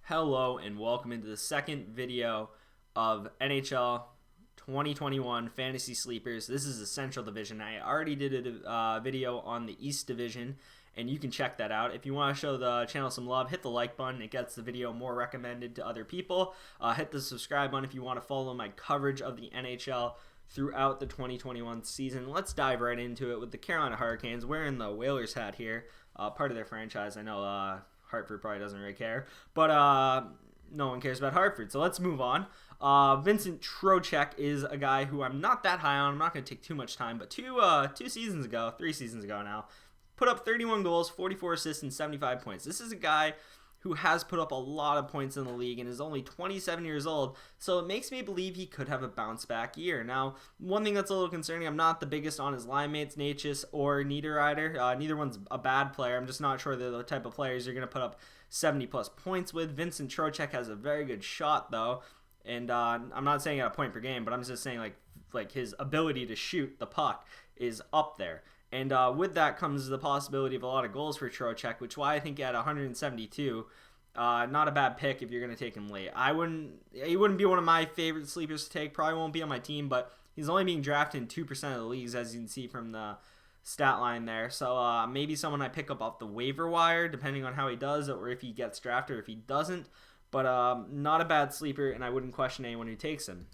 Hello and welcome into the second video of NHL 2021 Fantasy Sleepers. This is the Central Division. I already did a video on the East Division, and you can check that out. If you want to show the channel some love, hit the like button. It gets the video more recommended to other people. Hit the subscribe button if you want to follow my coverage of the NHL throughout the 2021 season. Let's dive right into it with the Carolina Hurricanes. Wearing the Whalers hat here, part of their franchise. I know Hartford probably doesn't really care, but no one cares about Hartford, so let's move on. Vincent Trocheck is a guy who I'm not that high on. I'm not going to take too much time, but three seasons ago now, put up 31 goals, 44 assists, and 75 points. This is a guy who has put up a lot of points in the league and is only 27 years old, so it makes me believe he could have a bounce-back year. Now, one thing that's a little concerning, I'm not the biggest on his line mates, Natchez or Niederreiter. Neither one's a bad player. I'm just not sure they're the type of players you're going to put up 70-plus points with. Vincent Trocheck has a very good shot, though, and I'm not saying at a point per game, but I'm just saying like his ability to shoot the puck is up there. And with that comes the possibility of a lot of goals for Trocheck, which why I think at 172, not a bad pick if you're going to take him late. He wouldn't be one of my favorite sleepers to take. Probably won't be on my team, but he's only being drafted in 2% of the leagues, as you can see from the stat line there. So maybe someone I pick up off the waiver wire, depending on how he does, or if he gets drafted or if he doesn't. But not a bad sleeper, and I wouldn't question anyone who takes him.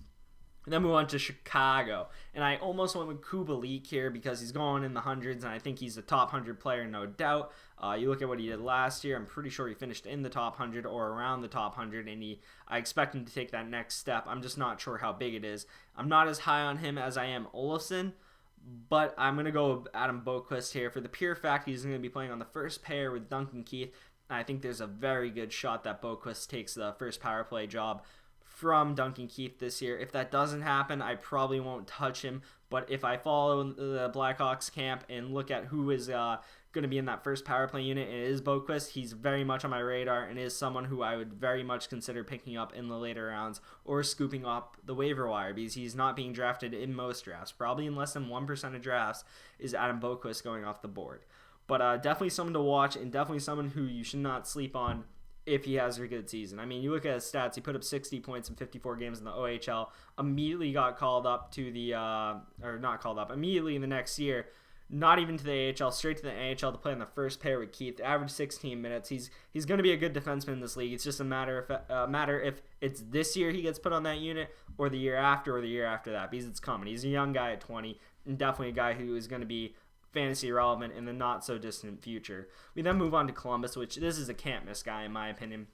And then move on to Chicago. And I almost went with Kubalik here because he's going in the hundreds, and I think he's a top 100 player, no doubt. You look at what he did last year, I'm pretty sure he finished in the top 100 or around the top 100, and I expect him to take that next step. I'm just not sure how big it is. I'm not as high on him as I am Olofsson, but I'm going to go with Adam Boqvist here for the pure fact he's going to be playing on the first pair with Duncan Keith. I think there's a very good shot that Boqvist takes the first power play job from Duncan Keith this year. If that doesn't happen, I probably won't touch him. But if I follow the Blackhawks camp and look at who is going to be in that first power play unit, and it is Boqvist. He's very much on my radar and is someone who I would very much consider picking up in the later rounds or scooping up the waiver wire because he's not being drafted in most drafts. Probably in less than 1% of drafts is Adam Boqvist going off the board. But definitely someone to watch and definitely someone who you should not sleep on if he has a good season. I mean, you look at his stats, he put up 60 points in 54 games in the OHL, immediately got called up to the, or not called up, immediately in the next year, not even to the AHL, straight to the NHL to play on the first pair with Keith, average 16 minutes. He's going to be a good defenseman in this league. It's just a matter if it's this year he gets put on that unit or the year after that, because it's coming. He's a young guy at 20 and definitely a guy who is going to be fantasy relevant in the not so distant future. We then move on to Columbus, which this is a can't miss guy in my opinion.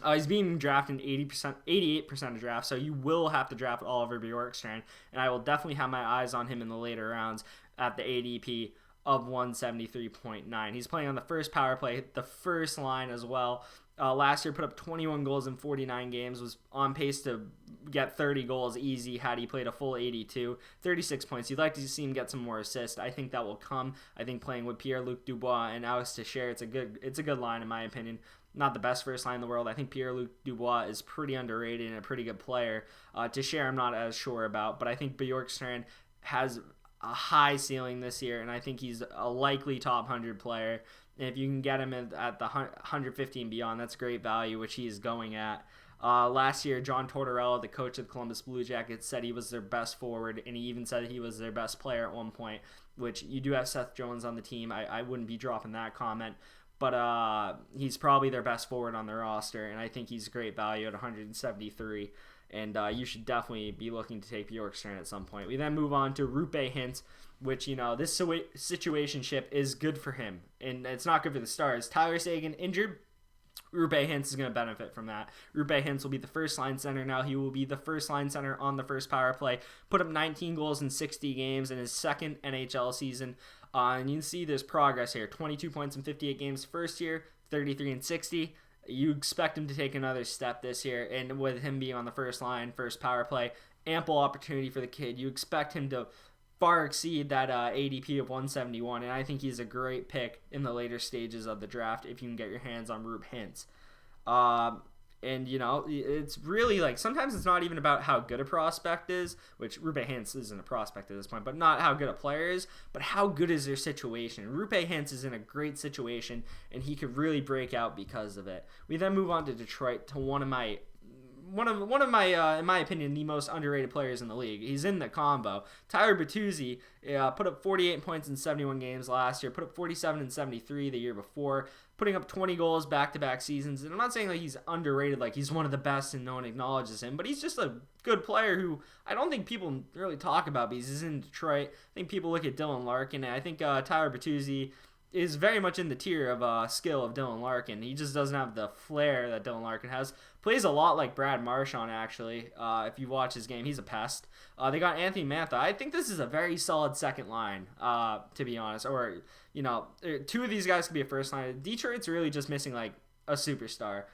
He's being drafted in 88% of drafts, so you will have to draft Oliver Bjorkstrand, and I will definitely have my eyes on him in the later rounds at the ADP of 173.9. He's playing on the first power play, the first line as well. Last year put up 21 goals in 49 games, was on pace to get 30 goals easy had he played a full 82. 36 points. You'd like to see him get some more assists. I think that will come. I think playing with Pierre-Luc Dubois and Alex Teixeira, it's a good line in my opinion. Not the best first line in the world. I think Pierre-Luc Dubois is pretty underrated and a pretty good player. Teixeira I'm not as sure about, but I think Bjorkstrand has a high ceiling this year, and I think he's a likely top 100 player. And if you can get him at the 150 and beyond, that's great value, which he is going at. Last year, John Tortorella, the coach of the Columbus Blue Jackets, said he was their best forward, and he even said he was their best player at one point, which you do have Seth Jones on the team. I wouldn't be dropping that comment, but he's probably their best forward on their roster, and I think he's great value at 173, and you should definitely be looking to take Bjorkstrand at some point. We then move on to Roope Hintz, which, this situationship is good for him, and it's not good for the Stars. Tyler Seguin injured. Roope Hintz is going to benefit from that. Roope Hintz will be the first line center now. He will be the first line center on the first power play. Put up 19 goals in 60 games in his second NHL season. And you can see there's progress here. 22 points in 58 games first year, 33 and 60. You expect him to take another step this year. And with him being on the first line, first power play, ample opportunity for the kid. You expect him to far exceed that ADP of 171, and I think he's a great pick in the later stages of the draft if you can get your hands on Roope Hintz. And, it's really like sometimes it's not even about how good a prospect is, which Rupe Hintz isn't a prospect at this point, but not how good a player is, but how good is their situation. Rupe Hintz is in a great situation, and he could really break out because of it. We then move on to Detroit, to one of my, in my opinion, the most underrated players in the league. He's in the combo. Tyler Bertuzzi put up 48 points in 71 games last year, put up 47 in 73 the year before, putting up 20 goals back-to-back seasons. And I'm not saying like he's underrated, like he's one of the best and no one acknowledges him, but he's just a good player who I don't think people really talk about because he's in Detroit. I think people look at Dylan Larkin, and I think Tyler Bertuzzi is very much in the tier of skill of Dylan Larkin. He just doesn't have the flair that Dylan Larkin has. Plays a lot like Brad Marchand, actually. If you watch his game, he's a pest. They got Anthony Mantha. I think this is a very solid second line, to be honest. Or, two of these guys could be a first line. Detroit's really just missing like a superstar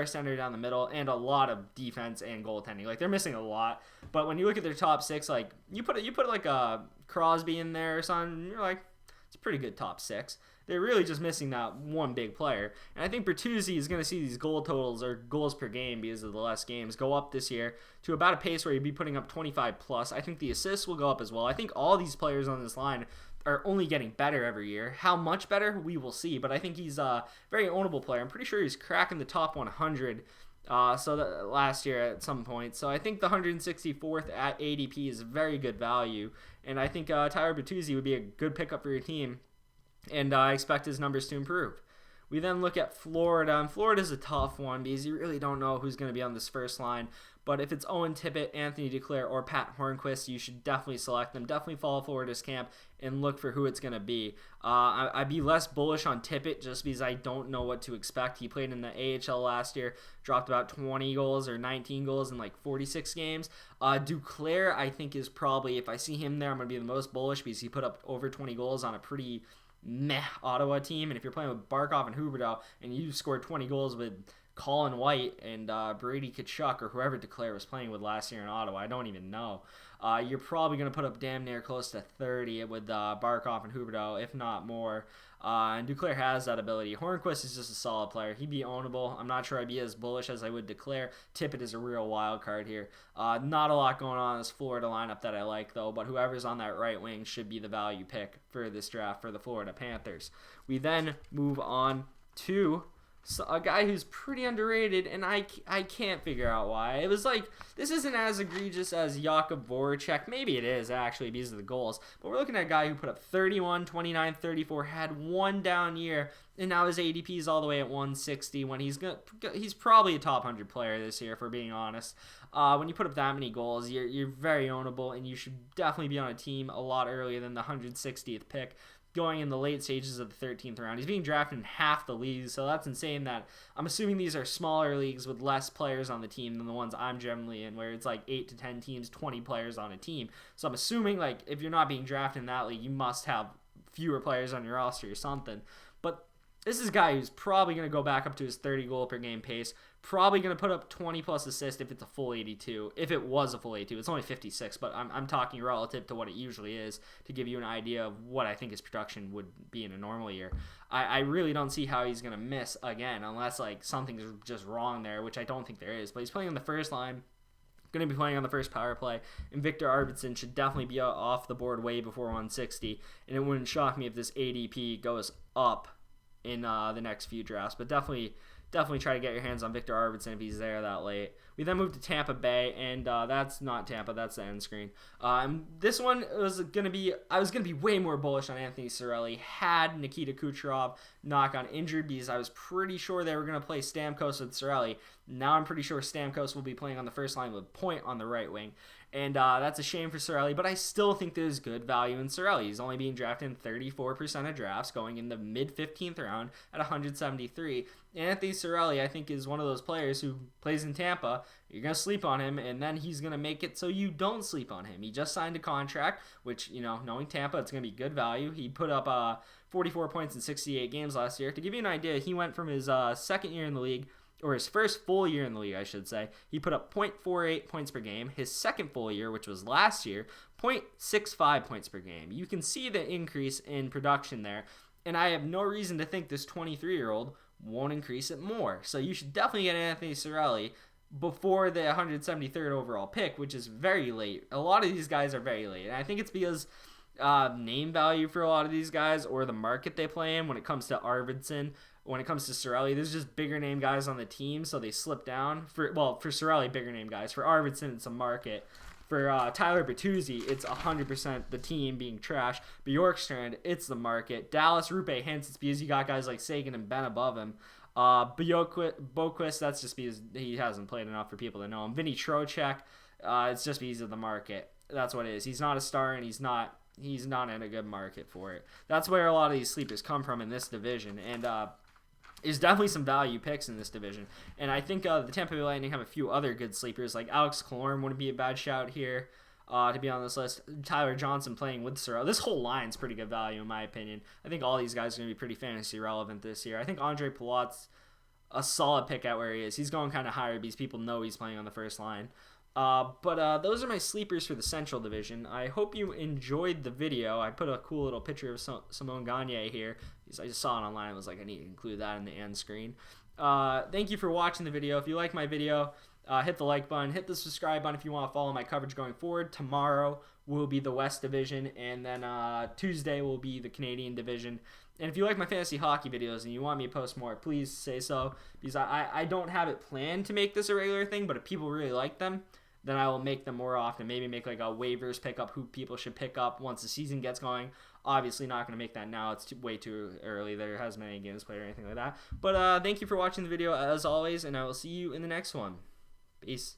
center down the middle, and a lot of defense and goaltending. Like, they're missing a lot. But when you look at their top six, like you put like a Crosby in there or something, and you're like, it's a pretty good top six. They're really just missing that one big player. And I think Bertuzzi is going to see these goal totals or goals per game because of the less games go up this year to about a pace where he'd be putting up 25 plus. I think the assists will go up as well. I think all these players on this line are only getting better every year. How much better, we will see. But I think he's a very ownable player. I'm pretty sure he's cracking the top 100 last year at some point. So I think the 164th at ADP is very good value. And I think Tyler Bertuzzi would be a good pickup for your team. And I expect his numbers to improve. We then look at Florida, and Florida's a tough one because you really don't know who's going to be on this first line. But if it's Owen Tippett, Anthony Duclair, or Pat Hornquist, you should definitely select them. Definitely follow Florida's camp and look for who it's going to be. I'd be less bullish on Tippett just because I don't know what to expect. He played in the AHL last year, dropped about 20 goals or 19 goals in like 46 games. Duclair, I think, is probably, if I see him there, I'm going to be the most bullish because he put up over 20 goals on a pretty meh Ottawa team. And if you're playing with Barkov and Huberdeau and you scored 20 goals with Colin White and Brady Tkachuk or whoever Duclair was playing with last year in Ottawa, I don't even know, you're probably going to put up damn near close to 30 with Barkov and Huberdeau, if not more. And Duclair has that ability. Hornquist is just a solid player. He'd be ownable. I'm not sure I'd be as bullish as I would Duclair. Tippett is a real wild card here. Not a lot going on in this Florida lineup that I like, though, but whoever's on that right wing should be the value pick for this draft for the Florida Panthers. We then move on to a guy who's pretty underrated, and I can't figure out why. It was like, this isn't as egregious as Jakub Voracek. Maybe it is, actually, because of the goals. But we're looking at a guy who put up 31, 29, 34, had one down year, and now his ADP is all the way at 160 when he's probably a top 100 player this year, if we're being honest. When you put up that many goals, you're very ownable, and you should definitely be on a team a lot earlier than the 160th pick, going in the late stages of the 13th round. He's being drafted in half the leagues, so that's insane. That I'm assuming these are smaller leagues with less players on the team than the ones I'm generally in, where it's like 8 to 10 teams, 20 players on a team. So I'm assuming, like, if you're not being drafted in that league, you must have fewer players on your roster or something. But this is a guy who's probably going to go back up to his 30 goal per game pace, probably going to put up 20 plus assists if it's a full 82. If it was a full 82, it's only 56, but I'm talking relative to what it usually is to give you an idea of what I think his production would be in a normal year. I really don't see how he's going to miss again unless like something's just wrong there, which I don't think there is. But he's playing on the first line, going to be playing on the first power play, and Victor Arvidsson should definitely be off the board way before 160, and it wouldn't shock me if this ADP goes up in the next few drafts, but definitely try to get your hands on Victor Arvidsson if he's there that late. We then move to Tampa Bay, and that's not Tampa, that's the end screen. This one I was gonna be way more bullish on Anthony Cirelli had Nikita Kucherov not gotten injured, because I was pretty sure they were gonna play Stamkos with Cirelli. Now I'm pretty sure Stamkos will be playing on the first line with Point on the right wing. And that's a shame for Cirelli, but I still think there's good value in Cirelli. He's only being drafted in 34% of drafts, going in the mid-15th round at 173. Anthony Cirelli, I think, is one of those players who plays in Tampa. You're going to sleep on him, and then he's going to make it so you don't sleep on him. He just signed a contract, which, knowing Tampa, it's going to be good value. He put up 44 points in 68 games last year. To give you an idea, he went from his second year in the league, or his first full year in the league, I should say, he put up 0.48 points per game. His second full year, which was last year, 0.65 points per game. You can see the increase in production there, and I have no reason to think this 23-year-old won't increase it more. So you should definitely get Anthony Cirelli before the 173rd overall pick, which is very late. A lot of these guys are very late, and I think it's because name value for a lot of these guys or the market they play in. When it comes to Arvidsson, when it comes to Cirelli, there's just bigger name guys on the team, so they slip down. For Cirelli, bigger name guys. For Arvidsson, it's a market. For Tyler Bertuzzi, it's 100% the team being trash. Bjorkstrand, it's the market. Dallas, Rupe Hintz, it's because you got guys like Sagan and Ben above him. Boquist, that's just because he hasn't played enough for people to know him. Vinny Trocheck, it's just because of the market. That's what it is. He's not a star, and he's not in a good market for it. That's where a lot of these sleepers come from in this division, and there's definitely some value picks in this division. And I think the Tampa Bay Lightning have a few other good sleepers, like Alex Killorn wouldn't be a bad shout here to be on this list. Tyler Johnson playing with Cirelli. This whole line's pretty good value in my opinion. I think all these guys are going to be pretty fantasy relevant this year. I think Andre Palat's a solid pick at where he is. He's going kind of higher because people know he's playing on the first line. But those are my sleepers for the Central Division. I hope you enjoyed the video. I put a cool little picture of Simone Gagne here because I just saw it online. I was like, I need to include that in the end screen. Thank you for watching the video. If you like my video, hit the like button. Hit the subscribe button if you want to follow my coverage going forward. Tomorrow will be the West Division, and then Tuesday will be the Canadian Division. And if you like my fantasy hockey videos and you want me to post more, please say so, because I don't have it planned to make this a regular thing, but if people really like them, then I will make them more often. Maybe make like a waivers pick up who people should pick up once the season gets going. Obviously not going to make that now. It's way too early. There hasn't been any games played or anything like that. But thank you for watching the video as always, and I will see you in the next one. Peace.